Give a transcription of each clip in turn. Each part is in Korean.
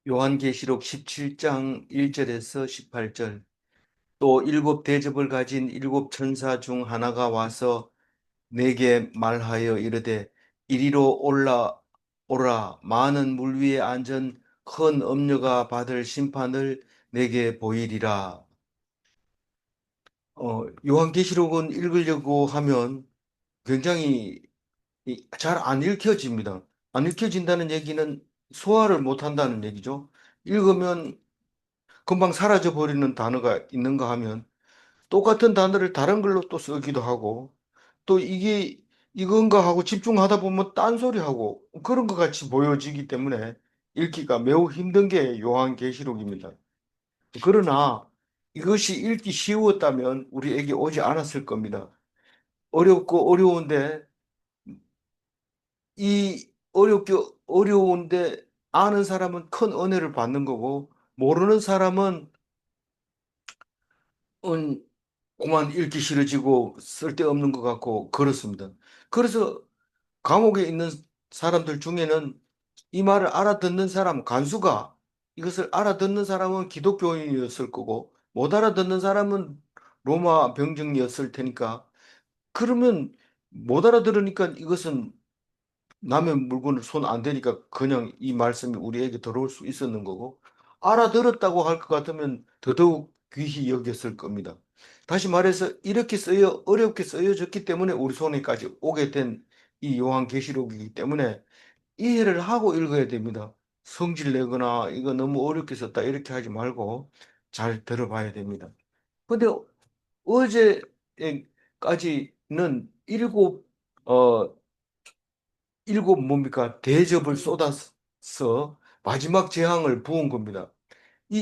요한계시록 17장 1절에서 18절. 또 일곱 대접을 가진 일곱 천사 중 하나가 와서 내게 말하여 이르되 이리로 올라오라. 많은 물 위에 앉은 큰 엄녀가 받을 심판을 내게 보이리라. 요한계시록은 읽으려고 하면 굉장히 잘 안 읽혀집니다. 안 읽혀진다는 얘기는 소화를 못 한다는 얘기죠. 읽으면 금방 사라져 버리는 단어가 있는가 하면 똑같은 단어를 다른 걸로 또 쓰기도 하고 또 이게 이건가 하고 집중하다 보면 딴소리하고 그런 것 같이 보여지기 때문에 읽기가 매우 힘든 게 요한계시록입니다. 그러나 이것이 읽기 쉬웠다면 우리에게 오지 않았을 겁니다. 어렵고 어려운데 이 어렵게 어려운데 아는 사람은 큰 은혜를 받는 거고 모르는 사람은 그만 읽기 싫어지고 쓸데없는 것 같고 그렇습니다. 그래서 감옥에 있는 사람들 중에는 이 말을 알아듣는 사람, 간수가 이것을 알아듣는 사람은 기독교인이었을 거고 못 알아듣는 사람은 로마 병정이었을 테니까 그러면 못 알아들으니까 이것은 남의 물건을 손 안 대니까 그냥 이 말씀이 우리에게 들어올 수 있었는 거고 알아들었다고 할 것 같으면 더더욱 귀히 여겼을 겁니다. 다시 말해서 이렇게 어렵게 쓰여졌기 때문에 우리 손에까지 오게 된 이 요한계시록이기 때문에 이해를 하고 읽어야 됩니다. 성질 내거나 이거 너무 어렵게 썼다 이렇게 하지 말고 잘 들어봐야 됩니다. 근데 어제까지는 어, 일곱 뭡니까? 대접을 쏟아서 마지막 재앙을 부은 겁니다. 이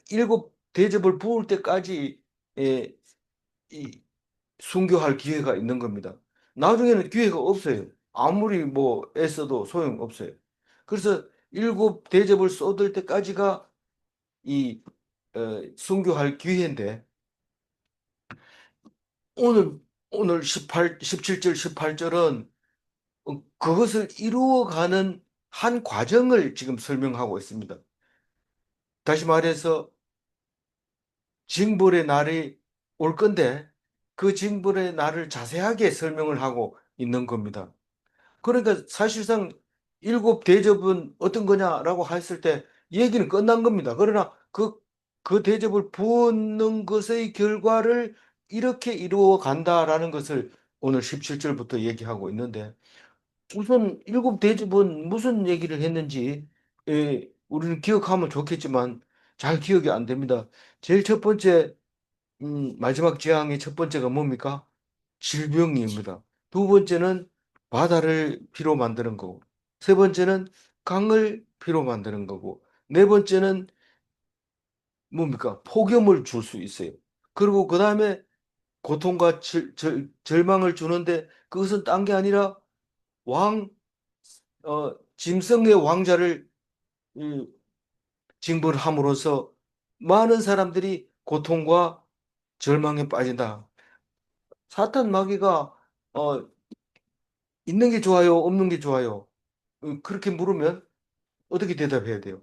일곱 대접을 부을 때까지 예, 이 순교할 기회가 있는 겁니다. 나중에는 기회가 없어요. 아무리 뭐 애써도 소용없어요. 그래서 일곱 대접을 쏟을 때까지가 이 순교할 기회인데 오늘 오늘 17절 18절은 그것을 이루어가는 한 과정을 지금 설명하고 있습니다. 다시 말해서 징벌의 날이 올 건데 그 징벌의 날을 자세하게 설명을 하고 있는 겁니다. 그러니까 사실상 일곱 대접은 어떤 거냐라고 했을 때 얘기는 끝난 겁니다. 그러나 그 대접을 부는 것의 결과를 이렇게 이루어 간다라는 것을 오늘 17절부터 얘기하고 있는데 우선 일곱 대접은 무슨 얘기를 했는지 우리는 기억하면 좋겠지만 잘 기억이 안 됩니다. 제일 첫 번째 마지막 재앙의 첫 번째가 뭡니까? 질병입니다. 두 번째는 바다를 피로 만드는 거고 세 번째는 강을 피로 만드는 거고 네 번째는 뭡니까? 폭염을 줄 수 있어요. 그리고 그 다음에 고통과 절망을 주는데 그것은 딴 게 아니라 왕 짐승의 왕자를 이, 징벌함으로써 많은 사람들이 고통과 절망에 빠진다. 사탄 마귀가 어, 있는 게 좋아요, 없는 게 좋아요? 그렇게 물으면 어떻게 대답해야 돼요?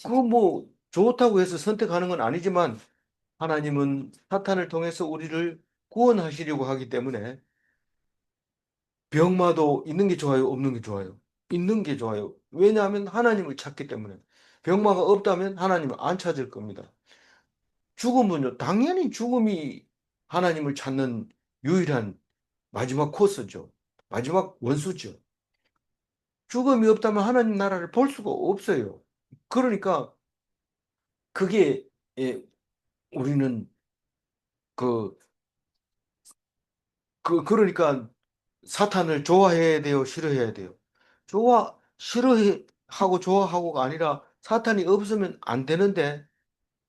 그거 뭐 좋다고 해서 선택하는 건 아니지만 하나님은 사탄을 통해서 우리를 구원하시려고 하기 때문에 병마도 있는 게 좋아요, 없는 게 좋아요? 있는 게 좋아요. 왜냐하면 하나님을 찾기 때문에. 병마가 없다면 하나님을 안 찾을 겁니다. 죽음은요, 당연히 죽음이 하나님을 찾는 유일한 마지막 코스죠. 마지막 원수죠. 죽음이 없다면 하나님 나라를 볼 수가 없어요. 그러니까 그게 예, 우리는 그, 그러니까 사탄을 좋아해야 돼요, 싫어해야 돼요. 싫어하고 좋아하고가 아니라 사탄이 없으면 안 되는데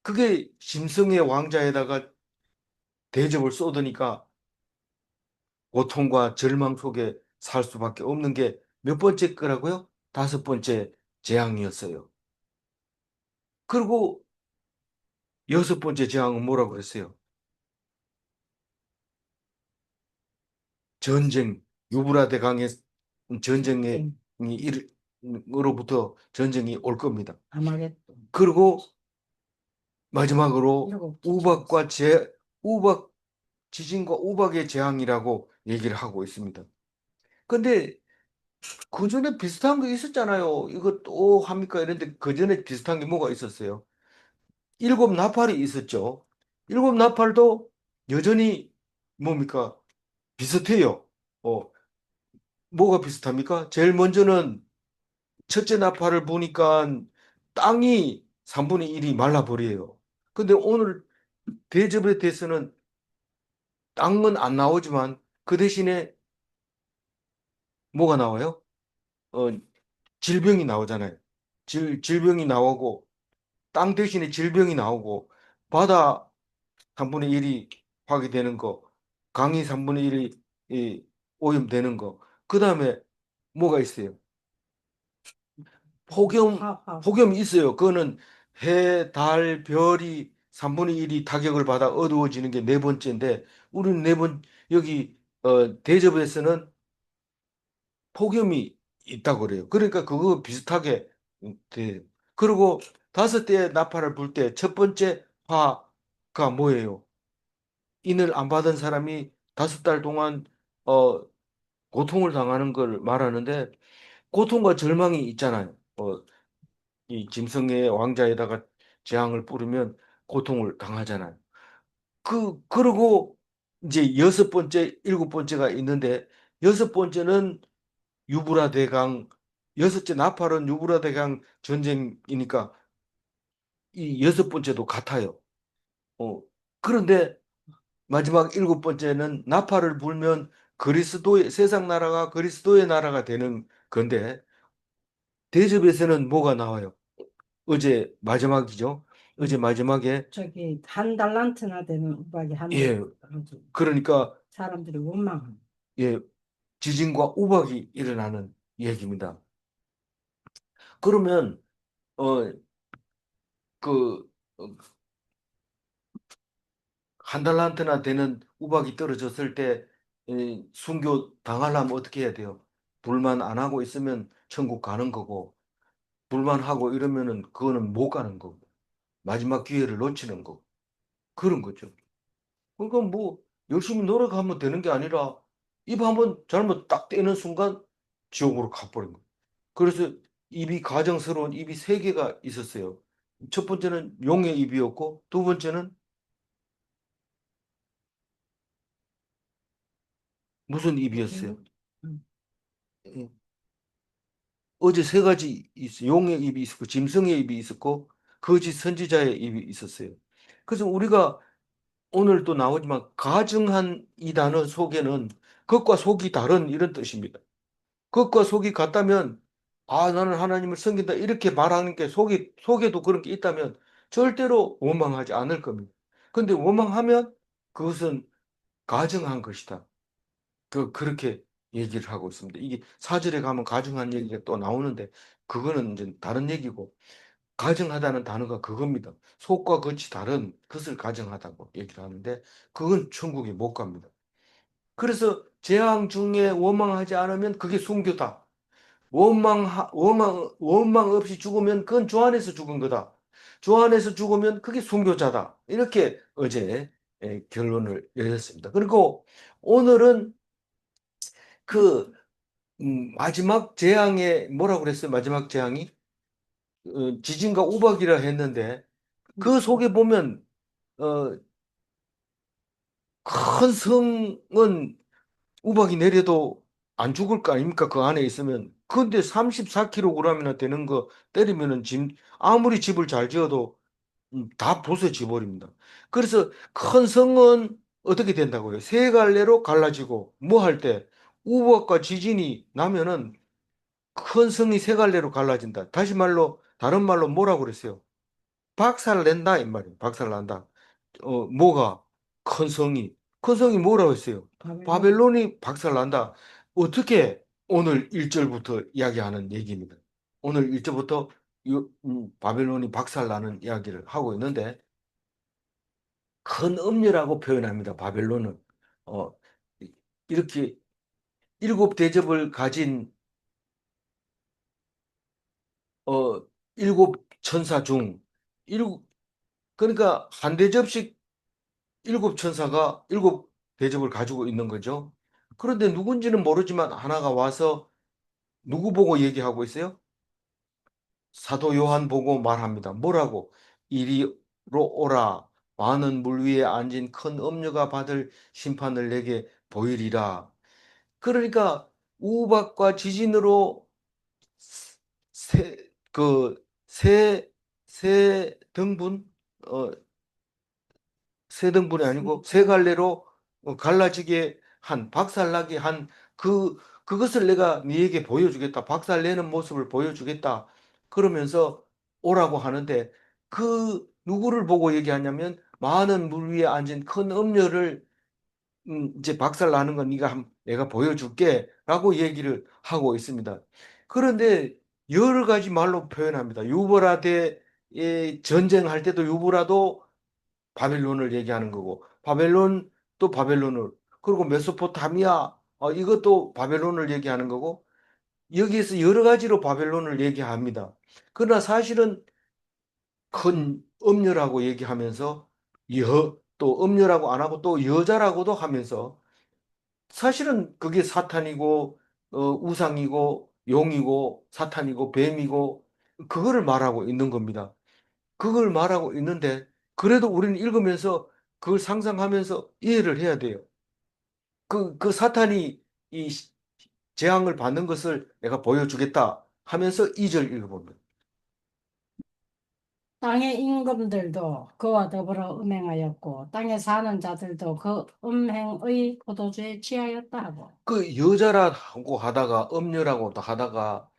그게 짐승의 왕자에다가 대접을 쏟으니까 고통과 절망 속에 살 수밖에 없는 게 몇 번째 거라고요? 다섯 번째 재앙이었어요. 그리고 여섯 번째 재앙은 뭐라고 그랬어요? 전쟁, 유브라데 강의 전쟁이 전쟁이 올 겁니다. 아마겟돈. 그리고 마지막으로 일곱 우박 지진과 우박의 재앙이라고 얘기를 하고 있습니다. 근데 그 전에 비슷한 거 있었잖아요. 이거 또 합니까? 이런데 그 전에 비슷한 게 뭐가 있었어요? 일곱 나팔이 있었죠. 일곱 나팔도 여전히 뭡니까? 비슷해요. 어, 뭐가 비슷합니까? 제일 먼저는 첫째 나팔을 보니까 땅이 3분의 1이 말라버려요. 근데 오늘 대접에 대해서는 땅은 안 나오지만 그 대신에 뭐가 나와요? 어, 질병이 나오잖아요. 질병이 나오고 땅 대신에 질병이 나오고 바다 3분의 1이 파괴되는 거, 강이 3분의 1이 오염되는 거. 그 다음에 뭐가 있어요? 폭염이 있어요. 그거는 해, 달, 별이 3분의 1이 타격을 받아 어두워지는 게 네 번째인데 우리는 여기 대접에서는 폭염이 있다고 그래요. 그러니까 그거 비슷하게 돼. 그리고 다섯 대의 나팔을 불 때 첫 번째 화가 뭐예요? 인을 안 받은 사람이 다섯 달 동안 어, 고통을 당하는 걸 말하는데 고통과 절망이 있잖아요. 이 짐승의 왕자에다가 재앙을 뿌리면 고통을 당하잖아요. 그러고 이제 여섯 번째, 일곱 번째가 있는데 여섯 번째는 유브라 대강, 여섯째 나팔은 유브라 대강 전쟁이니까 이 여섯 번째도 같아요. 어, 그런데 마지막 일곱 번째는 나팔을 불면 세상 나라가 그리스도의 나라가 되는 건데 대접에서는 뭐가 나와요? 어제 마지막이죠. 어제 마지막에 저기 한 달란트나 되는 우박이 하늘에 예, 떨어지고 그러니까 사람들이 원망하는. 예, 지진과 우박이 일어나는 얘기입니다. 그러면 어, 그 한 달란트나 되는 우박이 떨어졌을 때 순교 당하려면 어떻게 해야 돼요? 불만 안 하고 있으면 천국 가는 거고 불만하고 이러면은 그거는 못 가는 거고 마지막 기회를 놓치는 거 그런 거죠. 그러니까 뭐 열심히 노력하면 되는 게 아니라 입 한번 잘못 딱 떼는 순간 지옥으로 가버린 거예요. 그래서 가정스러운 입이 세 개가 있었어요. 첫 번째는 용의 입이었고 두 번째는 무슨 입이었어요? 음. 예. 어제 세 가지 있어요. 용의 입이 있었고 짐승의 입이 있었고 거짓 선지자의 입이 있었어요. 그래서 우리가 오늘 또 나오지만 가증한 이 단어 속에는 겉과 속이 다른 이런 뜻입니다. 겉과 속이 같다면 아 나는 하나님을 섬긴다 이렇게 말하는 게 속에도 그런 게 있다면 절대로 원망하지 않을 겁니다. 근데 원망하면 그것은 가증한 것이다. 그렇게 얘기를 하고 있습니다. 이게 사절에 가면 가증한 얘기가 또 나오는데 그거는 이제 다른 얘기고 가증하다는 단어가 그겁니다. 속과 겉이 다른 것을 가증하다고 얘기를 하는데 그건 천국에 못 갑니다. 그래서 재앙 중에 원망하지 않으면 그게 순교다. 원망 없이 죽으면 그건 주 안에서 죽은 거다. 주 안에서 죽으면 그게 순교자다. 이렇게 어제 결론을 내렸습니다. 그리고 오늘은 그 마지막 재앙에 뭐라고 그랬어요? 마지막 재앙이 지진과 우박이라 했는데 그 속에 보면 어, 큰 성은 우박이 내려도 안 죽을 거 아닙니까? 그 안에 있으면. 근데 34kg이나 되는 거 때리면은 아무리 집을 잘 지어도 다 부서져 버립니다. 그래서 큰 성은 어떻게 된다고요? 세 갈래로 갈라지고 뭐 할 때 우박과 지진이 나면은 큰 성이 세 갈래로 갈라진다. 다른 말로 뭐라고 그랬어요? 박살 낸다 이 말이에요. 박살 난다. 뭐가 큰 성이 뭐라고 했어요? 바벨론이 박살 난다. 어떻게 오늘 1절부터 이야기하는 얘기입니다. 오늘 1절부터 바벨론이 박살 나는 이야기를 하고 있는데 큰 음녀라고 표현합니다. 바벨론은 어, 이렇게 일곱 대접을 가진 어, 일곱 천사 중 일곱 그러니까 한 대접씩 일곱 천사가 일곱 대접을 가지고 있는 거죠. 그런데 누군지는 모르지만 하나가 와서 누구 보고 얘기하고 있어요? 사도 요한 보고 말합니다. 뭐라고? 이리로 오라. 많은 물 위에 앉은 큰 엄녀가 받을 심판을 내게 보이리라. 그러니까 우박과 지진으로 세, 그, 세 등분, 어, 세 등분이 아니고 세 갈래로 갈라지게 한, 박살나게 한 그것을 내가 네에게 보여주겠다. 박살내는 모습을 보여주겠다. 그러면서 오라고 하는데 그 누구를 보고 얘기하냐면 많은 물 위에 앉은 큰 음녀를 이제 박살나는 건 내가 보여줄게라고 얘기를 하고 있습니다. 그런데 여러 가지 말로 표현합니다. 유브라데의 전쟁할 때도 유브라도 바벨론을 얘기하는 거고 바벨론 또 바벨론을 그리고 메소포타미아 이것도 바벨론을 얘기하는 거고 여기에서 여러 가지로 바벨론을 얘기합니다. 그러나 사실은 큰 음녀라고 얘기하면서 또 음녀라고 안 하고 또 여자라고도 하면서 사실은 그게 사탄이고 우상이고 용이고 사탄이고 뱀이고 그거를 말하고 있는 겁니다. 그걸 말하고 있는데 그래도 우리는 읽으면서 그걸 상상하면서 이해를 해야 돼요. 그 사탄이 이 재앙을 받는 것을 내가 보여주겠다 하면서 2절 읽어봅니다. 땅의 임금들도 그와 더불어 음행하였고 땅에 사는 자들도 그 음행의 포도주에 취하였다 하고. 그 여자라고 하다가 음녀라고 하다가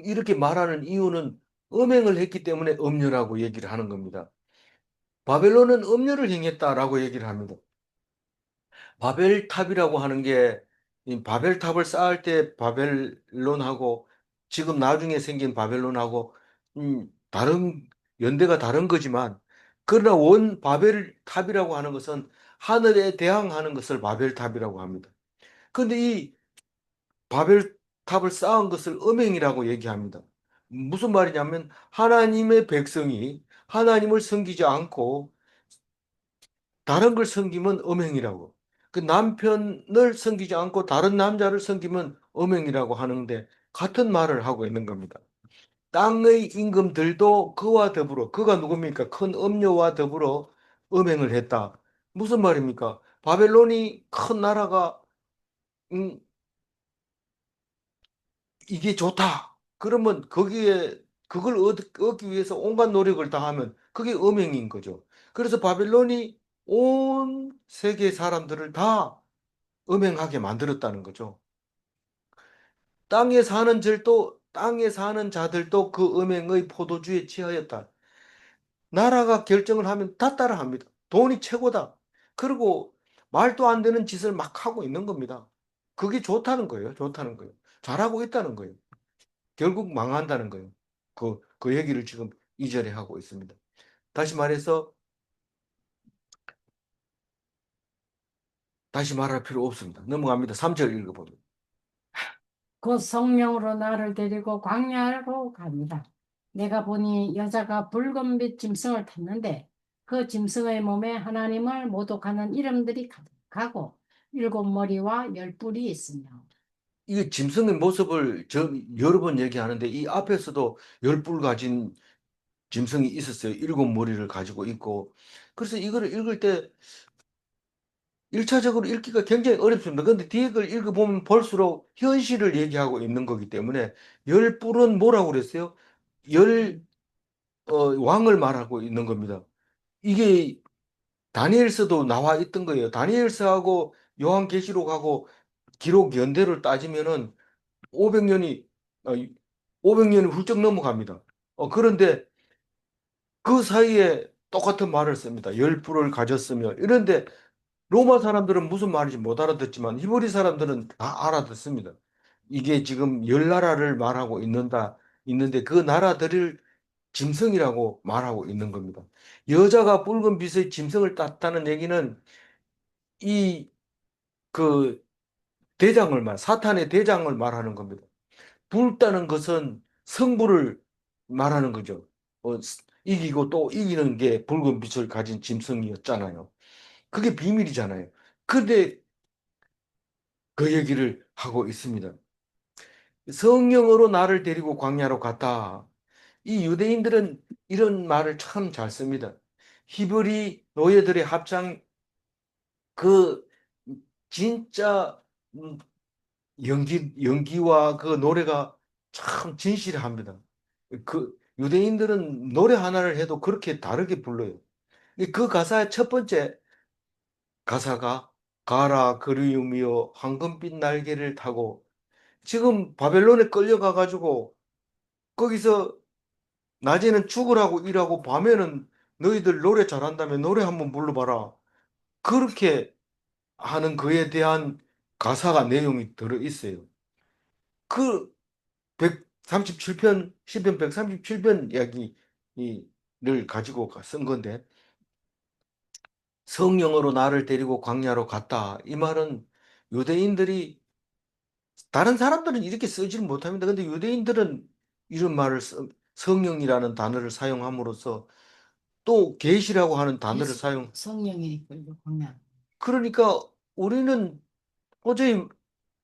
이렇게 말하는 이유는 음행을 했기 때문에 음녀라고 얘기를 하는 겁니다. 바벨론은 음녀를 행했다라고 얘기를 합니다. 바벨탑이라고 하는 게 이 바벨탑을 쌓을 때 바벨론하고 지금 나중에 생긴 바벨론하고 다른 연대가 다른 거지만 그러나 원 바벨탑이라고 하는 것은 하늘에 대항하는 것을 바벨탑이라고 합니다. 그런데 이 바벨탑을 쌓은 것을 음행이라고 얘기합니다. 무슨 말이냐면 하나님의 백성이 하나님을 섬기지 않고 다른 걸 섬기면 음행이라고. 그 남편을 섬기지 않고 다른 남자를 섬기면 음행이라고 하는데 같은 말을 하고 있는 겁니다. 땅의 임금들도 그와 더불어 그가 누굽니까? 큰 음녀와 더불어 음행을 했다. 무슨 말입니까? 바벨론이 큰 나라가 음, 이게 좋다. 그러면 거기에 그걸 얻기 위해서 온갖 노력을 다하면 그게 음행인 거죠. 그래서 바벨론이 온 세계 사람들을 다 음행하게 만들었다는 거죠. 땅에 사는 자들도 그 음행의 포도주에 취하였다. 나라가 결정을 하면 다 따라합니다. 돈이 최고다. 그리고 말도 안 되는 짓을 막 하고 있는 겁니다. 그게 좋다는 거예요. 좋다는 거예요. 잘하고 있다는 거예요. 결국 망한다는 거예요. 그 얘기를 지금 이절에 하고 있습니다. 다시 말해서, 다시 말할 필요 없습니다. 넘어갑니다. 3절 읽어봅니다. 곧 성령으로 나를 데리고 광야로 갑니다. 내가 보니 여자가 붉은빛 짐승을 탔는데 그 짐승의 몸에 하나님을 모독하는 이름들이 가득하고 일곱 머리와 열 뿔이 있으며. 이게 짐승의 모습을 여러 번 얘기하는데 이 앞에서도 열 뿔 가진 짐승이 있었어요. 일곱 머리를 가지고 있고. 그래서 이거를 읽을 때 1차적으로 읽기가 굉장히 어렵습니다. 그런데 뒤에 걸 읽어보면 볼수록 현실을 얘기하고 있는 거기 때문에 열 뿔은 뭐라고 그랬어요? 열 왕을 말하고 있는 겁니다. 이게 다니엘서도 나와 있던 거예요. 다니엘서하고 요한계시록하고 기록 연대를 따지면은 500년이 500년이 훌쩍 넘어갑니다. 그런데 그 사이에 똑같은 말을 씁니다. 열 뿔을 가졌으며 이런데 로마 사람들은 무슨 말인지 못 알아듣지만 히브리 사람들은 다 알아듣습니다. 이게 지금 열 나라를 말하고 있는데 그 나라들을 짐승이라고 말하고 있는 겁니다. 여자가 붉은 빛의 짐승을 땄다는 얘기는 이 그 사탄의 대장을 말하는 겁니다. 붉다는 것은 성부를 말하는 거죠. 이기고 또 이기는 게 붉은 빛을 가진 짐승이었잖아요. 그게 비밀이잖아요. 근데 그 얘기를 하고 있습니다. 성령으로 나를 데리고 광야로 갔다. 이 유대인들은 이런 말을 참 잘 씁니다. 히브리 노예들의 합창 그 진짜 연기와 그 노래가 참 진실합니다. 그 유대인들은 노래 하나를 해도 그렇게 다르게 불러요. 그 가사의 첫 번째 가사가 가라 그리움이여 황금빛 날개를 타고 지금 바벨론에 끌려가 가지고 거기서 낮에는 죽으라고 일하고 밤에는 너희들 노래 잘한다면 노래 한번 불러봐라. 그렇게 하는 그에 대한 가사가 내용이 들어 있어요. 그 137편, 시편 137편 이야기를 가지고 쓴 건데 성령으로 나를 데리고 광야로 갔다. 이 말은 유대인들이 다른 사람들은 이렇게 쓰지를 못합니다. 근데 유대인들은 이런 성령이라는 단어를 사용함으로써 또 계시라고 하는 단어를 사용. 성령이 끌고 광야. 그러니까 우리는 도저히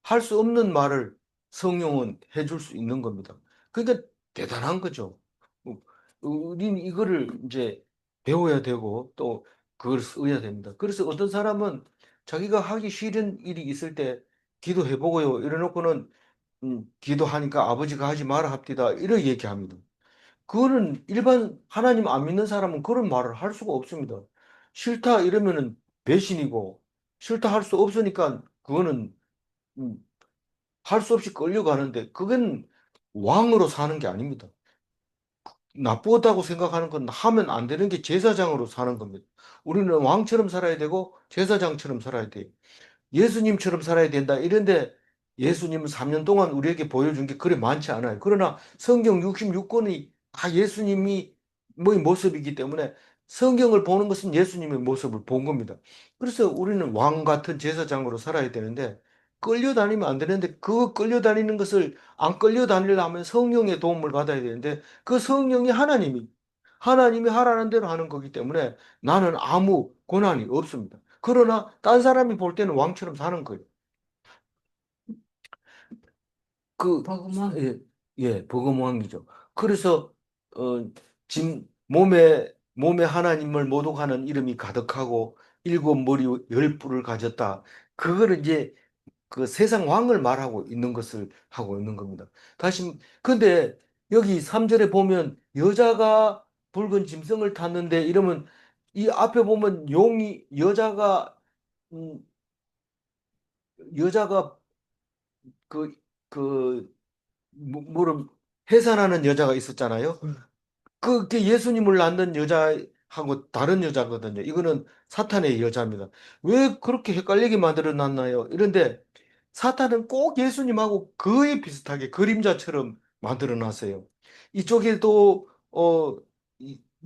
할 수 없는 말을 성령은 해줄 수 있는 겁니다. 그러니까 대단한 거죠. 우리는 이거를 이제 배워야 되고 또 그걸 써야 됩니다. 그래서 어떤 사람은 자기가 하기 싫은 일이 있을 때 기도해보고요. 이래놓고는 기도하니까 아버지가 하지 마라 합디다. 이렇게 얘기합니다. 그거는 일반 하나님 안 믿는 사람은 그런 말을 할 수가 없습니다. 싫다 이러면은 배신이고 싫다 할 수 없으니까 그거는 음, 할 수 없이 끌려가는데 그건 왕으로 사는 게 아닙니다. 나쁘다고 생각하는 건 하면 안 되는 게 제사장으로 사는 겁니다. 우리는 왕처럼 살아야 되고 제사장처럼 살아야 돼요. 예수님처럼 살아야 된다. 이런데 예수님은 3년 동안 우리에게 보여준 게 그리 많지 않아요. 그러나 성경 66권이 다 예수님이 뭐 모습이기 때문에 성경을 보는 것은 예수님의 모습을 본 겁니다. 그래서 우리는 왕 같은 제사장으로 살아야 되는데 끌려다니면 안 되는데 그 끌려다니는 것을 안 끌려다니려면 성령의 도움을 받아야 되는데 그 성령이 하나님이 하라는 대로 하는 거기 때문에 나는 아무 권한이 없습니다. 그러나 딴 사람이 볼 때는 왕처럼 사는 거예요. 그, 복음은 버금왕이죠. 그래서, 어, 몸에 하나님을 모독하는 이름이 가득하고 일곱 머리 열 뿔을 가졌다. 그거를 이제 그 세상 왕을 말하고 있는 것을 하고 있는 겁니다. 근데 여기 3절에 보면 여자가 붉은 짐승을 탔는데 이러면 이 앞에 보면 음, 여자가 그, 그, 뭐를 해산하는 여자가 있었잖아요. 그게 예수님을 낳는 여자하고 다른 여자거든요. 이거는 사탄의 여자입니다. 왜 그렇게 헷갈리게 만들어 놨나요? 이런데 사탄은 꼭 예수님하고 거의 비슷하게 그림자처럼 만들어 놨어요. 이쪽에도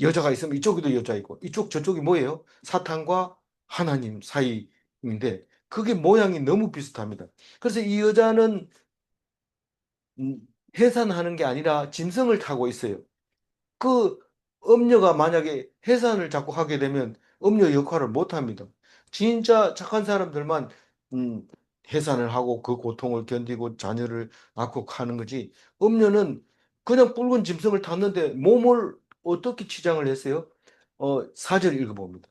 여자가 있으면 이쪽에도 여자 있고 저쪽이 뭐예요? 사탄과 하나님 사이인데 그게 모양이 너무 비슷합니다. 그래서 이 여자는 음, 해산하는 게 아니라 짐승을 타고 있어요. 그 음녀가 만약에 해산을 자꾸 하게 되면 음녀 역할을 못 합니다. 진짜 착한 사람들만 음, 해산을 하고 그 고통을 견디고 자녀를 낳고 하는 거지. 음녀는 그냥 붉은 짐승을 탔는데 몸을 어떻게 치장을 했어요? 4절 읽어봅니다.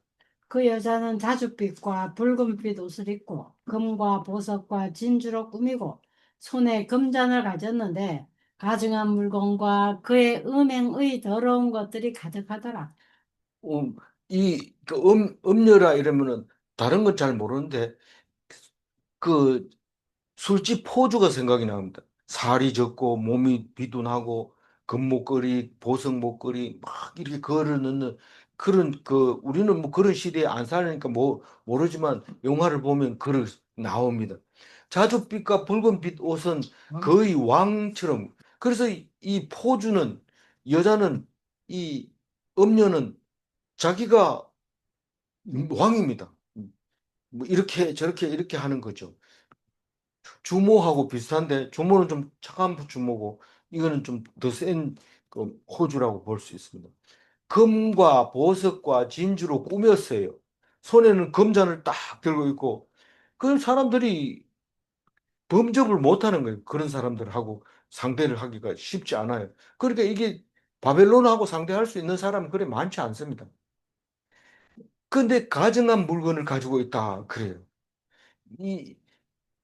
그 여자는 자줏빛과 붉은빛 옷을 입고 금과 보석과 진주로 꾸미고 손에 금잔을 가졌는데 가증한 물건과 그의 음행의 더러운 것들이 가득하더라. 음녀라 이러면은 다른 건 잘 모르는데 그 술집 포주가 생각이 납니다. 살이 적고 몸이 비둔하고 금목걸이, 보석 목걸이 막 이렇게 걸어 넣는 그런 우리는 뭐 그런 시대에 안 살니까 뭐 모르지만 영화를 보면 그런 나옵니다. 자줏빛과 붉은빛 옷은 거의 왕처럼 그래서 이 포주는 여자는 이 음녀는 자기가 왕입니다. 뭐 이렇게 저렇게 이렇게 하는 거죠. 주모하고 비슷한데 주모는 좀 착한 주모고 이거는 좀 더 센 그 호주라고 볼 수 있습니다. 금과 보석과 진주로 꾸몄어요. 손에는 금잔을 딱 들고 있고, 그 사람들이 범접을 못하는 거예요. 그런 사람들하고 상대를 하기가 쉽지 않아요. 그러니까 이게 바벨론하고 상대할 수 있는 사람은 그래 많지 않습니다. 근데 가증한 물건을 가지고 있다. 그래요. 이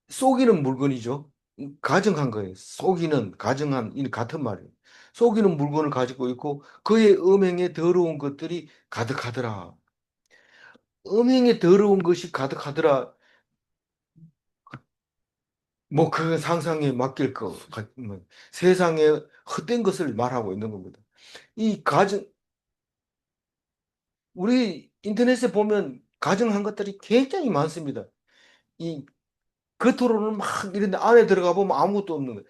속이는 물건이죠. 가증한 거예요. 속이는, 가증한, 이 같은 말이에요. 속이는 물건을 가지고 있고 그의 음행에 더러운 것들이 가득하더라. 음행에 더러운 것이 가득하더라. 뭐 그 상상에 맡길 거 같으면 세상에 헛된 것을 말하고 있는 겁니다. 이 가증 우리 인터넷에 보면 가증한 것들이 굉장히 많습니다. 이 겉으로는 막 이런데 안에 들어가 보면 아무것도 없는 거예요.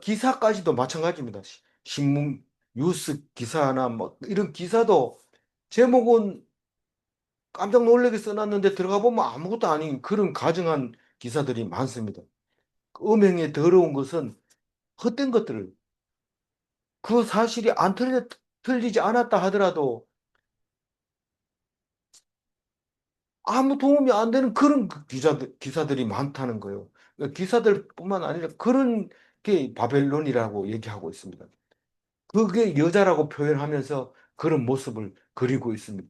기사까지도 마찬가지입니다. 신문, 뉴스 기사나 뭐 이런 기사도 제목은 깜짝 놀라게 써놨는데 들어가 보면 아무것도 아닌 그런 가증한 기사들이 많습니다. 음행에 더러운 것은 헛된 것들을 그 사실이 안 틀리지 않았다 하더라도 아무 도움이 안 되는 그런 그 기사들이 많다는 거예요. 기사들뿐만 아니라 그런 게 바벨론이라고 얘기하고 있습니다. 그게 여자라고 표현하면서 그런 모습을 그리고 있습니다.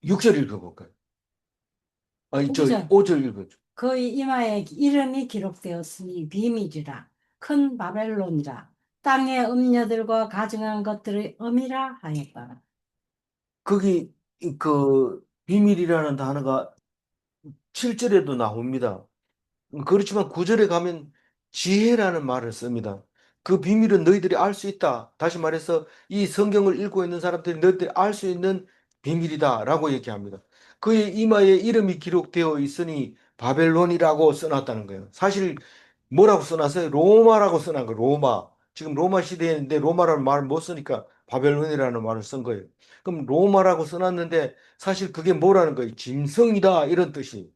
6절 읽어볼까요? 아니, 저 5절. 5절 읽어줘. 그의 이마에 이름이 기록되었으니 비밀이라 큰 바벨론이라 땅의 음녀들과 가증한 것들의 음이라 하였더라. 거기 그 비밀이라는 단어가 7절에도 나옵니다. 그렇지만 9절에 가면 지혜라는 말을 씁니다. 그 비밀은 너희들이 알 수 있다. 다시 말해서 이 성경을 읽고 있는 사람들이 너희들이 알 수 있는 비밀이다. 라고 얘기합니다. 그의 이마에 이름이 기록되어 있으니 바벨론이라고 써놨다는 거예요. 사실 뭐라고 써놨어요? 로마라고 써놓은 거예요. 로마. 지금 로마 시대인데 로마라는 말을 못 쓰니까 바벨론이라는 말을 쓴 거예요. 그럼 로마라고 써놨는데 사실 그게 뭐라는 거예요? 짐승이다. 이런 뜻이.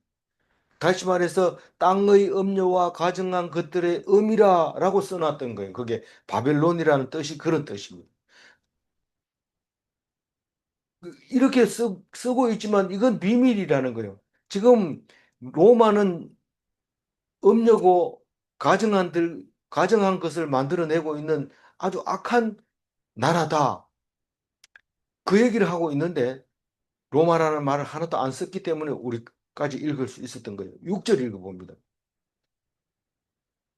다시 말해서 땅의 음료와 가증한 것들의 음이라라고 써놨던 거예요. 그게 바벨론이라는 뜻이 그런 뜻입니다. 이렇게 쓰고 있지만 이건 비밀이라는 거예요. 지금 로마는 음료고 가증한 것을 만들어내고 있는 아주 악한 나라다. 그 얘기를 하고 있는데 로마라는 말을 하나도 안 썼기 때문에 우리까지 읽을 수 있었던 거예요. 6절 읽어봅니다.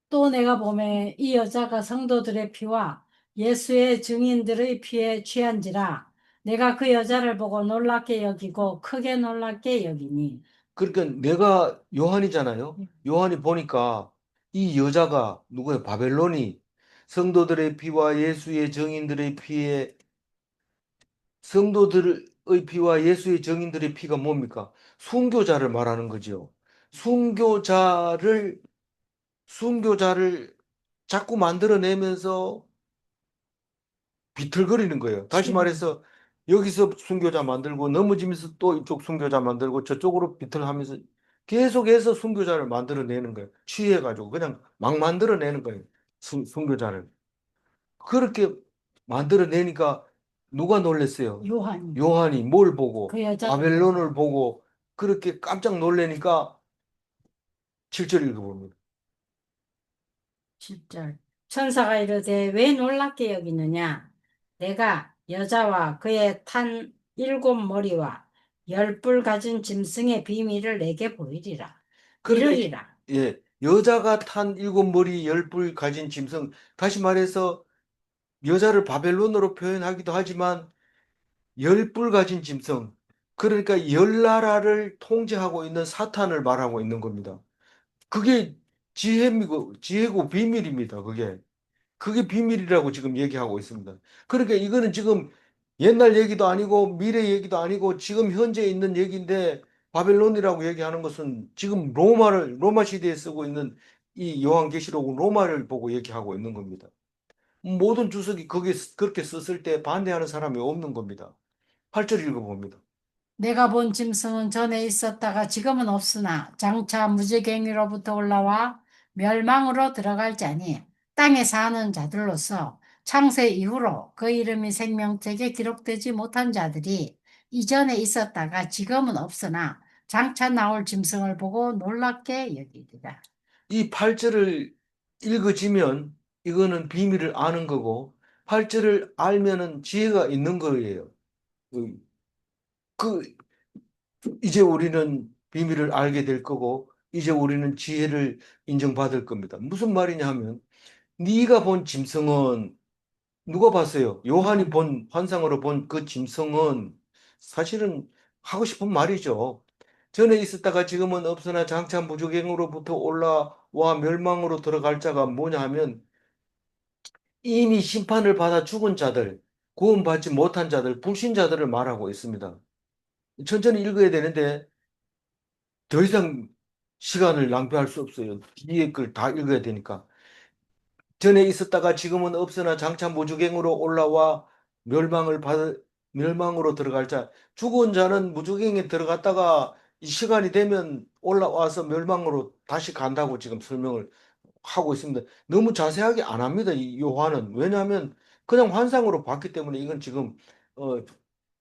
또 내가 보매 이 여자가 성도들의 피와 예수의 증인들의 피에 취한지라 내가 그 여자를 보고 놀랍게 여기고 크게 놀랍게 여기니. 그러니까 내가 요한이잖아요. 요한이 보니까 이 여자가 누구예요? 바벨론이 성도들의 피와 예수의 증인들의 피에 성도들의 피와 예수의 증인들의 피가 뭡니까? 순교자를 말하는 거죠. 순교자를 순교자를 자꾸 만들어내면서 비틀거리는 거예요. 다시 취한. 말해서 여기서 순교자 만들고 넘어지면서 또 이쪽 순교자 만들고 저쪽으로 비틀하면서 계속해서 순교자를 만들어내는 거예요. 취해가지고 그냥 막 만들어내는 거예요. 순교자를. 그렇게 만들어내니까 누가 놀랐어요? 요한이. 요한이 뭘 보고 그 여자를 보고. 바벨론을 보고 그렇게 깜짝 놀래니까 7절 읽어봅니다. 10절. 천사가 이르되 왜 놀랍게 여기느냐? 내가 여자와 그의 탄 일곱 머리와 열 뿔 가진 짐승의 비밀을 내게 보이리라. 그러니까 이르리라. 예, 여자가 탄 일곱 머리 열 뿔 가진 짐승 다시 말해서 여자를 바벨론으로 표현하기도 하지만 열 뿔 가진 짐승 그러니까 열 나라를 통제하고 있는 사탄을 말하고 있는 겁니다. 그게 지혜고 비밀입니다. 그게 비밀이라고 지금 얘기하고 있습니다. 그러니까 이거는 지금 옛날 얘기도 아니고 미래 얘기도 아니고 지금 현재 있는 얘기인데 바벨론이라고 얘기하는 것은 지금 로마 시대에 쓰고 있는 이 요한계시록은 로마를 보고 얘기하고 있는 겁니다. 모든 주석이 거기에 그렇게 썼을 때 반대하는 사람이 없는 겁니다. 8절 읽어봅니다. 내가 본 짐승은 전에 있었다가 지금은 없으나 장차 무지갱이로부터 올라와 멸망으로 들어갈 자니 땅에 사는 자들로서 창세 이후로 그 이름이 생명책에 기록되지 못한 자들이 이전에 있었다가 지금은 없으나 장차 나올 짐승을 보고 놀랍게 여기리라. 이 8절을 읽어지면 이거는 비밀을 아는 거고 8절을 알면은 지혜가 있는 거예요. 그, 그 이제 우리는 비밀을 알게 될 거고 이제 우리는 지혜를 인정받을 겁니다. 무슨 말이냐 하면 네가 본 짐승은 누가 봤어요? 요한이 본 환상으로 본 그 짐승은 사실은 하고 싶은 말이죠. 전에 있었다가 지금은 없으나 장차 무주갱으로부터 올라와 멸망으로 들어갈 자가 뭐냐 하면 이미 심판을 받아 죽은 자들, 구원받지 못한 자들, 불신자들을 말하고 있습니다. 천천히 읽어야 되는데 더 이상 시간을 낭비할 수 없어요. 뒤에 걸 다 읽어야 되니까. 전에 있었다가 지금은 없으나 장차 무주갱으로 올라와 멸망을 받 멸망으로 들어갈 자. 죽은 자는 무주갱에 들어갔다가 이 시간이 되면 올라와서 멸망으로 다시 간다고 지금 설명을 하고 있습니다. 너무 자세하게 안 합니다. 이 요한은. 왜냐하면 그냥 환상으로 봤기 때문에 이건 지금 어,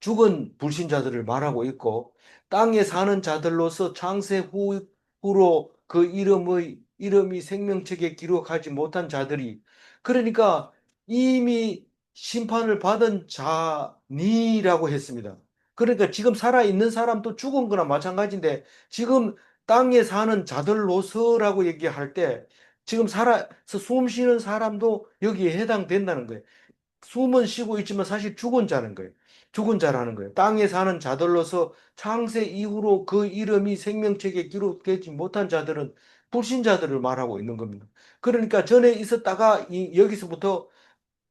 죽은 불신자들을 말하고 있고 땅에 사는 자들로서 창세 후로 그 이름이 생명책에 기록하지 못한 자들이 그러니까 이미 심판을 받은 자니라고 했습니다. 그러니까 지금 살아 있는 사람도 죽은 거나 마찬가지인데 지금 땅에 사는 자들로서라고 얘기할 때 지금 살아서 숨 쉬는 사람도 여기에 해당된다는 거예요. 숨은 쉬고 있지만 사실 죽은 자는 거예요. 죽은 자라는 거예요. 땅에 사는 자들로서 창세 이후로 그 이름이 생명책에 기록되지 못한 자들은 불신자들을 말하고 있는 겁니다. 그러니까 전에 있었다가 여기서부터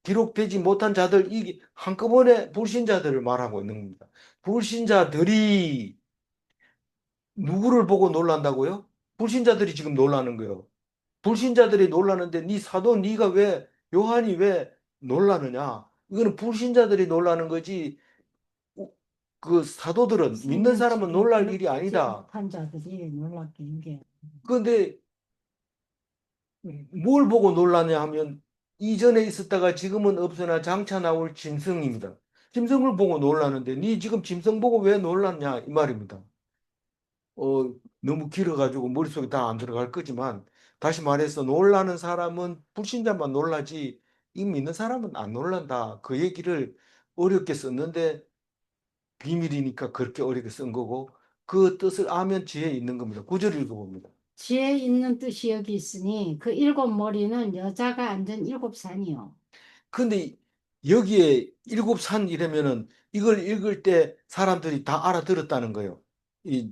기록되지 못한 자들 이 한꺼번에 불신자들을 말하고 있는 겁니다. 불신자들이 누구를 보고 놀란다고요? 불신자들이 지금 놀라는 거예요. 불신자들이 놀라는데 네 사도 네가 왜 요한이 왜 놀라느냐? 이거는 불신자들이 놀라는 거지. 그 사도들은 믿는 사람은 생명책에 놀랄 일이 기록되지 아니다. 못한 자들이 놀랍게 여겨. 그런데 뭘 보고 놀라냐 하면 이전에 있었다가 지금은 없으나 장차 나올 짐승입니다. 짐승을 보고 놀라는데 네 지금 짐승 보고 왜 놀랐냐 이 말입니다. 너무 길어가지고 머릿속에 다 안 들어갈 거지만 다시 말해서 놀라는 사람은 불신자만 놀라지 이 믿는 사람은 안 놀란다. 그 얘기를 어렵게 썼는데 비밀이니까 그렇게 어렵게 쓴 거고 그 뜻을 아면 지혜 있는 겁니다. 구절 읽어봅니다. 지혜 있는 뜻이 여기 있으니 그 일곱 머리는 여자가 앉은 일곱 산이요. 근데 여기에 일곱 산 이러면은 이걸 읽을 때 사람들이 다 알아들었다는 거예요. 이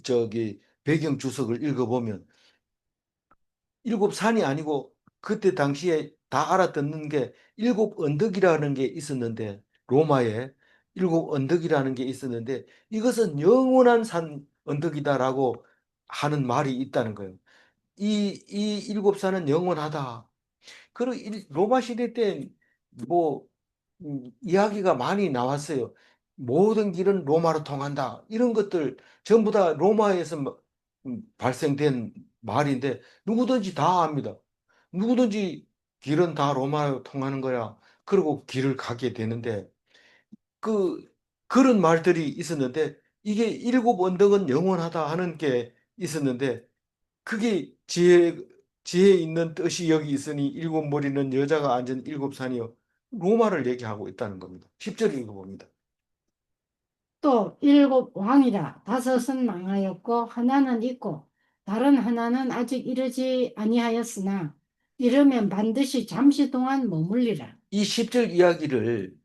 저기 배경 주석을 읽어보면 일곱 산이 아니고 그때 당시에 다 알아듣는 게 일곱 언덕이라는 게 있었는데 로마에 일곱 언덕이라는 게 있었는데 이것은 영원한 산 언덕이다라고 하는 말이 있다는 거예요. 이 일곱 산은 영원하다. 그리고 로마 시대 때 뭐 이야기가 많이 나왔어요. 모든 길은 로마로 통한다. 이런 것들 전부 다 로마에서 발생된 말인데 누구든지 다 압니다. 누구든지 길은 다 로마로 통하는 거야. 그리고 길을 가게 되는데 그 그런 말들이 있었는데 이게 일곱 언덕은 영원하다 하는 게 있었는데 그게 지혜 있는 뜻이 여기 있으니 일곱 머리는 여자가 앉은 일곱 산이요. 로마를 얘기하고 있다는 겁니다. 10절 읽어봅니다. 또 일곱 왕이라 다섯은 망하였고 하나는 있고 다른 하나는 아직 이르지 아니하였으나 이르면 반드시 잠시 동안 머물리라. 이 10절 이야기를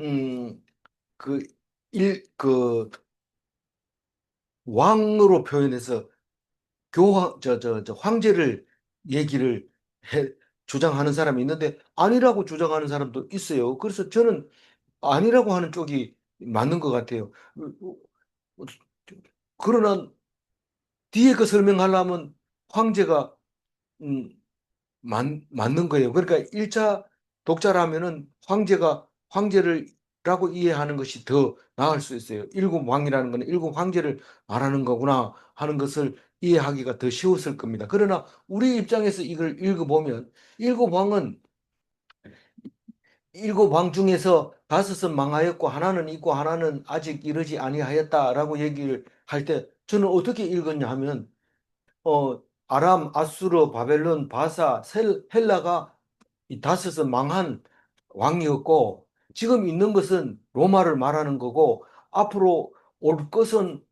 음, 그 그 왕으로 표현해서 저 황제를 얘기를 해 주장하는 사람이 있는데 아니라고 주장하는 사람도 있어요. 그래서 저는 아니라고 하는 쪽이 맞는 것 같아요. 그러나 뒤에 그 설명하려면 황제가 음, 맞는 거예요. 그러니까 1차 독자라면은 황제라고 이해하는 것이 더 나을 수 있어요. 일곱 왕이라는 거는 일곱 황제를 말하는 거구나 하는 것을 이해하기가 더 쉬웠을 겁니다. 그러나 우리 입장에서 이걸 읽어보면 일곱 왕은 일곱 왕 중에서 다섯은 망하였고 하나는 있고 하나는 아직 이르지 아니하였다라고 얘기를 할 때 저는 어떻게 읽었냐 하면 아람, 아수르, 바벨론, 바사, 헬라가 이 다섯은 망한 왕이었고 지금 있는 것은 로마를 말하는 거고 앞으로 올 것은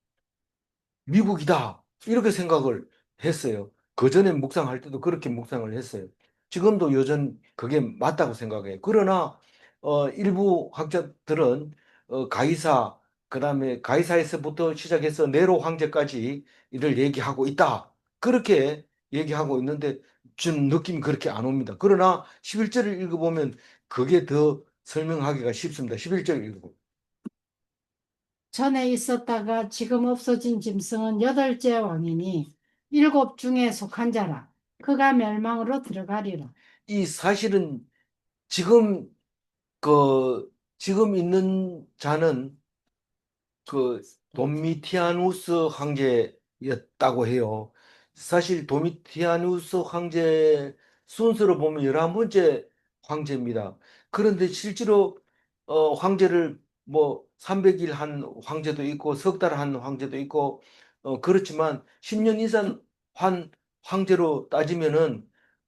미국이다. 이렇게 생각을 했어요. 그 전에 묵상할 때도 그렇게 묵상을 했어요. 지금도 여전 그게 맞다고 생각해요. 그러나 일부 학자들은 가이사, 그다음에 가이사에서부터 시작해서 네로 황제까지 이를 얘기하고 있다. 그렇게 얘기하고 있는데 좀 느낌이 그렇게 안 옵니다. 그러나 11절을 읽어보면 그게 더 설명하기가 쉽습니다. 11절 읽어보면. 전에 있었다가 지금 없어진 짐승은 여덟째 왕이니 일곱 중에 속한 자라. 그가 멸망으로 들어가리라. 이 사실은 지금 지금 있는 자는 그 도미티아누스 황제였다고 해요. 사실 도미티아누스 황제 순서로 보면 11번째 황제입니다. 그런데 실제로 황제를 뭐 300일 한 황제도 있고 석 달 한 황제도 있고 그렇지만 10년 이상 한 황제로 따지면은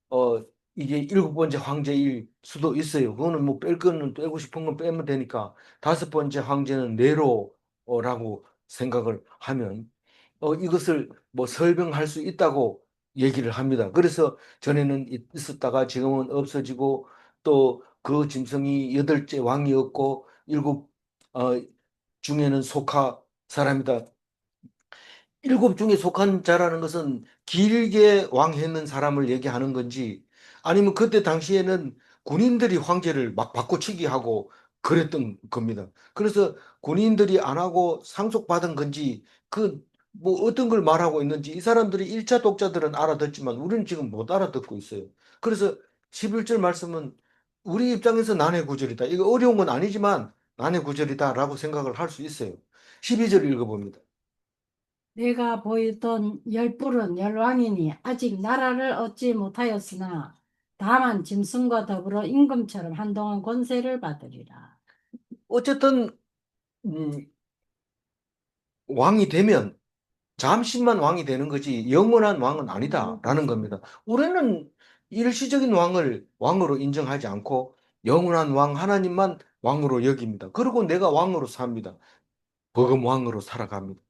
어 이게 일곱 번째 황제일 수도 있어요. 그거는 뭐 뺄 거는 빼고 싶은 건 빼면 되니까 다섯 번째 황제는 네로라고 생각을 하면 이것을 뭐 설명할 수 있다고 얘기를 합니다. 그래서 전에는 있었다가 지금은 없어지고 또 그 짐승이 여덟째 왕이었고 일곱 어, 중에는 속하 사람이다. 일곱 중에 속한 자라는 것은 길게 왕했는 사람을 얘기하는 건지 아니면 그때 당시에는 군인들이 황제를 막 바꿔치기 하고 그랬던 겁니다. 그래서 군인들이 안 하고 상속받은 건지 그 뭐 어떤 걸 말하고 있는지 이 사람들이 일차 독자들은 알아듣지만 우리는 지금 못 알아듣고 있어요. 그래서 11절 말씀은 우리 입장에서 난해 구절이다. 이거 어려운 건 아니지만 난해 구절이다라고 생각을 할 수 있어요. 12절 읽어봅니다. 내가 보이던 열뿔은 열왕이니 아직 나라를 얻지 못하였으나 다만 짐승과 더불어 임금처럼 한동안 권세를 받으리라. 어쨌든 음, 왕이 되면 잠시만 왕이 되는 거지 영원한 왕은 아니다라는 겁니다. 우리는 일시적인 왕을 왕으로 인정하지 않고 영원한 왕 하나님만 왕으로 여깁니다. 그리고 내가 왕으로 삽니다. 버금 왕으로 살아갑니다.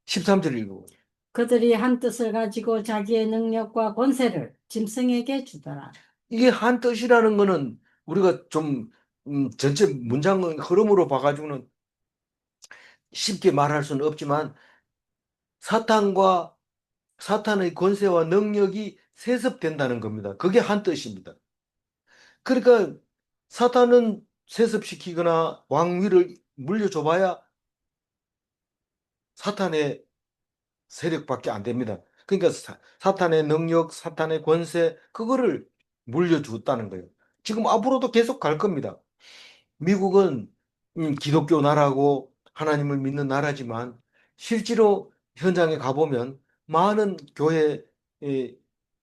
13절 읽고 그들이 한 뜻을 가지고 자기의 능력과 권세를 짐승에게 주더라. 이게 한 뜻이라는 거는 우리가 좀 전체 문장 흐름으로 봐가지고는 쉽게 말할 수는 없지만 사탄과 사탄의 권세와 능력이 세습된다는 겁니다. 그게 한 뜻입니다. 그러니까 사탄은 세습시키거나 왕위를 물려줘봐야 사탄의 세력밖에 안 됩니다. 그러니까 사탄의 능력, 사탄의 권세, 그거를 물려줬다는 거예요. 지금 앞으로도 계속 갈 겁니다. 미국은 기독교 나라고 하나님을 믿는 나라지만 실제로 현장에 가보면 많은 교회,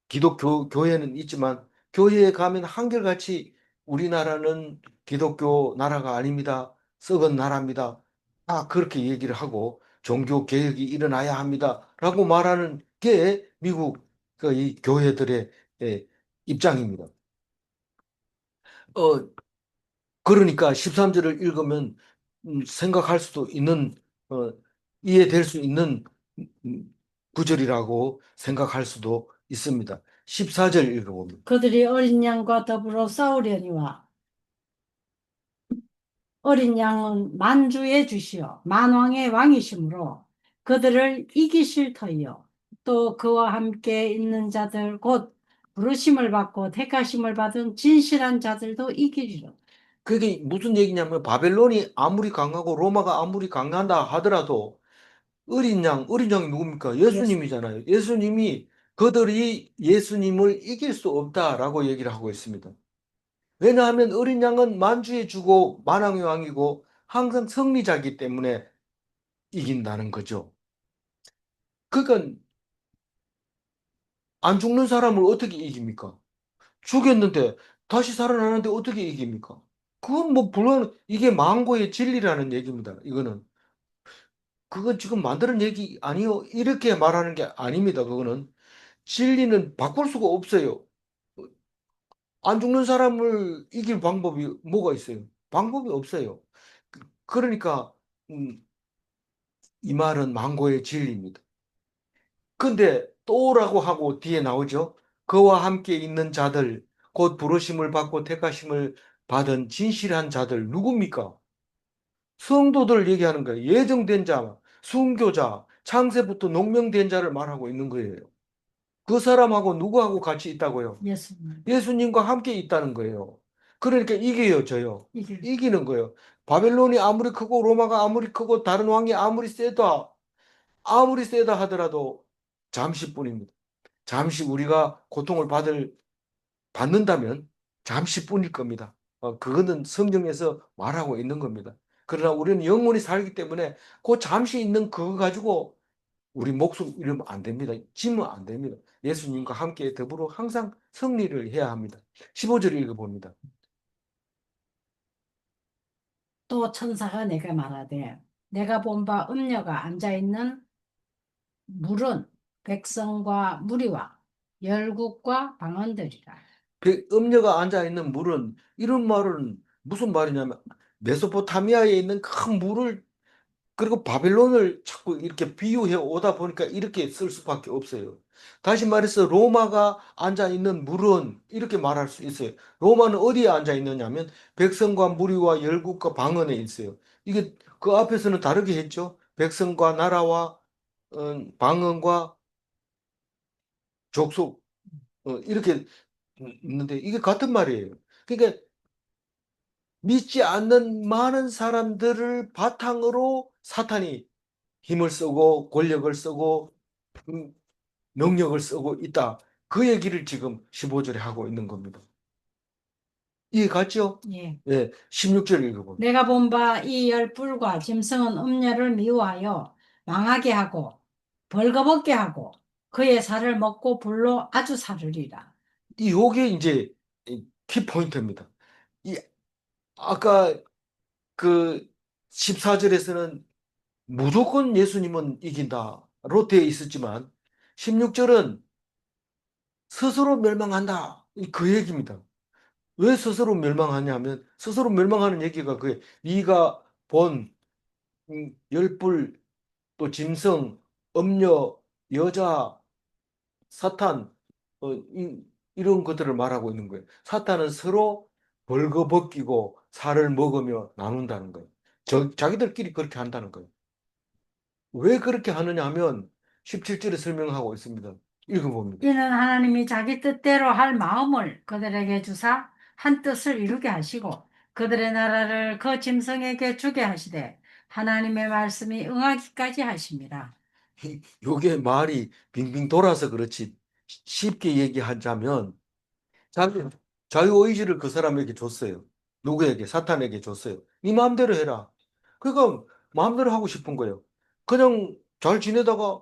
기독교 교회는 있지만 교회에 가면 한결같이 우리나라는 기독교 나라가 아닙니다. 썩은 나라입니다. 다 그렇게 얘기를 하고 종교 개혁이 일어나야 합니다. 라고 말하는 게 미국 그이 교회들의 입장입니다. 어, 그러니까 13절을 읽으면 생각할 수도 있는 어, 이해될 수 있는 구절이라고 생각할 수도 있습니다. 14절 읽어봅니다. 그들이 어린 양과 더불어 싸우려니와 어린 양은 만주의 주시요 만왕의 왕이시므로 그들을 이기실 터이요 또 그와 함께 있는 자들 곧 부르심을 받고 택하심을 받은 진실한 자들도 이기리라. 그게 무슨 얘기냐면 바벨론이 아무리 강하고 로마가 아무리 강한다 하더라도 어린 양이 누굽니까? 예수. 예수님이잖아요. 예수님이 그들이 예수님을 이길 수 없다라고 얘기를 하고 있습니다. 왜냐하면 어린 양은 만주의 주고 만왕의 왕이고 항상 승리자이기 때문에 이긴다는 거죠. 그러니까 안 죽는 사람을 어떻게 이깁니까? 죽였는데 다시 살아나는데 어떻게 이깁니까? 그건 뭐 불가능, 이게 망고의 진리라는 얘기입니다. 이거는. 그건 지금 만드는 얘기 아니요. 이렇게 말하는 게 아닙니다. 그거는. 진리는 바꿀 수가 없어요. 안 죽는 사람을 이길 방법이 뭐가 있어요? 방법이 없어요. 그러니까 이 말은 망고의 진리입니다. 근데 또라고 하고 뒤에 나오죠. 그와 함께 있는 자들, 곧 부르심을 받고 택하심을 받은 진실한 자들 누굽니까? 성도들 얘기하는 거예요. 예정된 자, 순교자, 창세부터 농명된 자를 말하고 있는 거예요. 그 사람하고 누구하고 같이 있다고요? 예수님. 예수님과 함께 있다는 거예요. 그러니까 이겨요, 져요. 이길. 이기는 거예요. 바벨론이 아무리 크고 로마가 아무리 크고 다른 왕이 아무리 세다 하더라도 잠시뿐입니다. 잠시 우리가 고통을 받는다면 잠시뿐일 겁니다. 그거는 성경에서 말하고 있는 겁니다. 그러나 우리는 영원히 살기 때문에 그 잠시 있는 그거 가지고 우리 목숨 잃으면 안 됩니다. 지면 안 됩니다. 예수님과 함께 더불어 항상 승리를 해야 합니다. 15절 읽어봅니다. 또 천사가 내게 말하되 내가 본 바 음녀가 앉아 있는 물은 백성과 무리와 열국과 방언들이라. 그 음녀가 앉아 있는 물은 이런 말은 무슨 말이냐면 메소포타미아에 있는 큰 물을 그리고 바벨론을 자꾸 이렇게 비유해 오다 보니까 이렇게 쓸 수밖에 없어요. 다시 말해서 로마가 앉아 있는 물은 이렇게 말할 수 있어요. 로마는 어디에 앉아 있느냐면 백성과 무리와 열국과 방언에 있어요. 이게 그 앞에서는 다르게 했죠. 백성과 나라와 방언과 족속 이렇게 있는데 이게 같은 말이에요. 그러니까 믿지 않는 많은 사람들을 바탕으로 사탄이 힘을 쓰고 권력을 쓰고 음, 능력을 쓰고 있다. 그 얘기를 지금 15절에 하고 있는 겁니다. 이해 갔죠? 예. 예, 16절 읽어봅니다. 내가 본 바 이 열불과 짐승은 음녀를 미워하여 망하게 하고 벌거벗게 하고 그의 살을 먹고 불로 아주 사르리라. 요게 이제 키포인트입니다. 이 아까 그 14절에서는 무조건 예수님은 이긴다로 되어 있었지만 16절은 스스로 멸망한다. 그 얘기입니다. 왜 스스로 멸망하냐면 스스로 멸망하는 얘기가 그 네가 본 열불 또 짐승, 음녀, 여자, 사탄 이런 것들을 말하고 있는 거예요. 사탄은 서로 벌거벗기고 살을 먹으며 나눈다는 거예요. 자기들끼리 그렇게 한다는 거예요. 왜 그렇게 하느냐 하면 17절에 설명하고 있습니다. 읽어봅니다. 이는 하나님이 자기 뜻대로 할 마음을 그들에게 주사 한 뜻을 이루게 하시고 그들의 나라를 그 짐승에게 주게 하시되 하나님의 말씀이 응하기까지 하십니다. 요게 말이 빙빙 돌아서 그렇지 쉽게 얘기하자면 자기, 자유의지를 그 사람에게 줬어요. 누구에게? 사탄에게 줬어요. 네 마음대로 해라. 그러니까 마음대로 하고 싶은 거예요. 그냥 잘 지내다가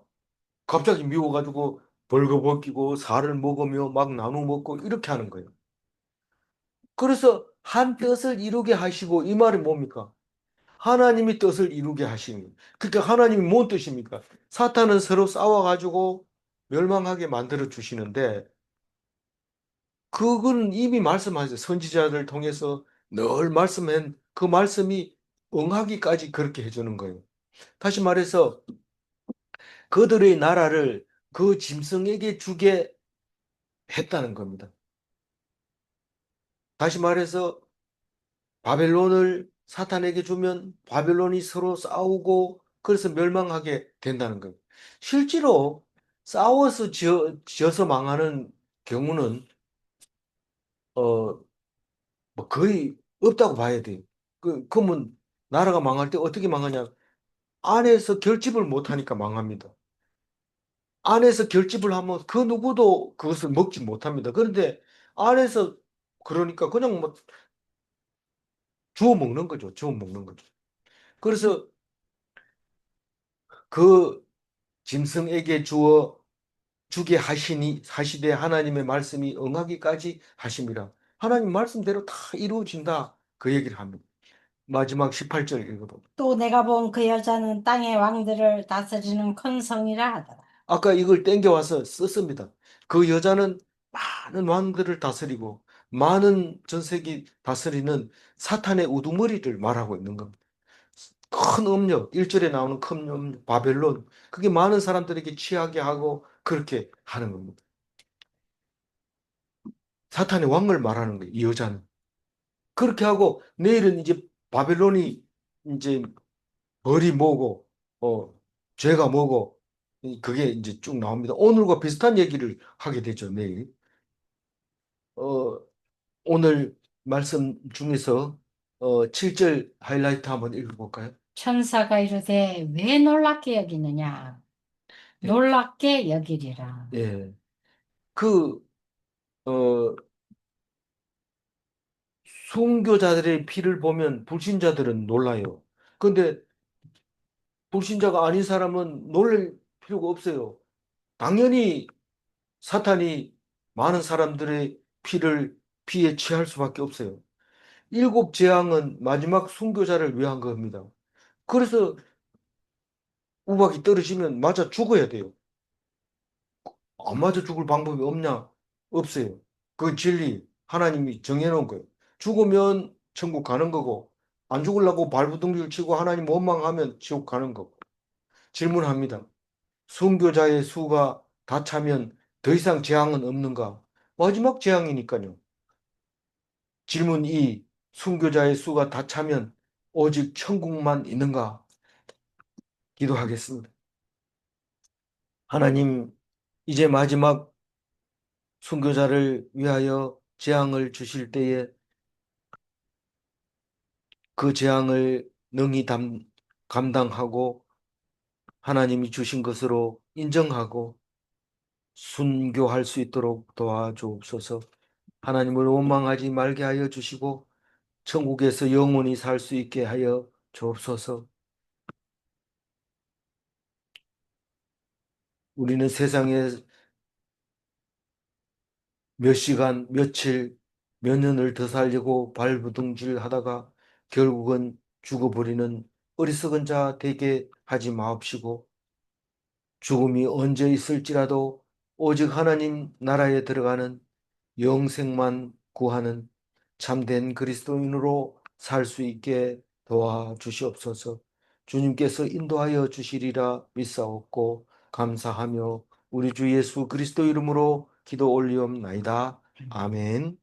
갑자기 미워가지고 벌거벗기고 살을 먹으며 막 나눠 먹고 이렇게 하는 거예요. 그래서 한 뜻을 이루게 하시고 이 말이 뭡니까? 하나님이 뜻을 이루게 하시는. 그러니까 하나님이 뭔 뜻입니까? 사탄은 서로 싸워가지고 멸망하게 만들어 주시는데 그건 이미 말씀하셨어요. 선지자들 통해서 늘 말씀한 그 말씀이 응하기까지 그렇게 해주는 거예요. 다시 말해서 그들의 나라를 그 짐승에게 주게 했다는 겁니다. 다시 말해서 바벨론을 사탄에게 주면 바벨론이 서로 싸우고 그래서 멸망하게 된다는 거예요. 실제로 싸워서 져서 망하는 경우는 어, 뭐 거의 없다고 봐야 돼요. 그러면 나라가 망할 때 어떻게 망하냐? 안에서 결집을 못하니까 망합니다. 안에서 결집을 하면 그 누구도 그것을 먹지 못합니다. 그런데 안에서 그러니까 그냥 뭐 주워 먹는 거죠. 주워 먹는 거죠. 그래서 그 짐승에게 주어 주게 하시되 하나님의 말씀이 응하기까지 하심이라. 하나님 말씀대로 다 이루어진다. 그 얘기를 합니다. 마지막 18절 읽어봅니다. 또 내가 본 그 여자는 땅의 왕들을 다스리는 큰 성이라 하더라. 아까 이걸 땡겨와서 썼습니다. 그 여자는 많은 왕들을 다스리고 많은 전세기 다스리는 사탄의 우두머리를 말하고 있는 겁니다. 큰 음력, 1절에 나오는 큰 음력, 바벨론, 그게 많은 사람들에게 취하게 하고 그렇게 하는 겁니다. 사탄의 왕을 말하는 거예요, 이 여자는. 그렇게 하고 내일은 이제 바벨론이 이제 벌이 뭐고, 죄가 뭐고, 그게 이제 쭉 나옵니다. 오늘과 비슷한 얘기를 하게 되죠, 내일. 어, 오늘 말씀 중에서 7절 하이라이트 한번 읽어볼까요? 천사가 이르되 왜 놀랍게 여기느냐? 예. 놀랍게 여기리라. 예. 그, 어, 순교자들의 피를 보면 불신자들은 놀라요. 근데 불신자가 아닌 사람은 놀랄 필요가 없어요. 당연히 사탄이 많은 사람들의 피에 취할 수밖에 없어요. 일곱 재앙은 마지막 순교자를 위한 겁니다. 그래서 우박이 떨어지면 맞아 죽어야 돼요. 안 맞아 죽을 방법이 없냐? 없어요. 그 진리, 하나님이 정해놓은 거예요. 죽으면 천국 가는 거고, 안 죽으려고 발부둥길 치고 하나님 원망하면 지옥 가는 거고. 질문합니다. 순교자의 수가 다 차면 더 이상 재앙은 없는가? 마지막 재앙이니까요. 질문 2. 순교자의 수가 다 차면 오직 천국만 있는가? 기도하겠습니다. 하나님, 이제 마지막 순교자를 위하여 재앙을 주실 때에 그 재앙을 능히 감당하고 하나님이 주신 것으로 인정하고 순교할 수 있도록 도와주옵소서. 하나님을 원망하지 말게 하여 주시고 천국에서 영원히 살 수 있게 하여 주옵소서. 우리는 세상에 몇 시간, 며칠, 몇 년을 더 살려고 발부둥질 하다가 결국은 죽어버리는 어리석은 자 되게 하지 마옵시고 죽음이 언제 있을지라도 오직 하나님 나라에 들어가는 영생만 구하는 참된 그리스도인으로 살 수 있게 도와주시옵소서. 주님께서 인도하여 주시리라 믿사옵고 감사하며 우리 주 예수 그리스도 이름으로 기도 올리옵나이다. 아멘.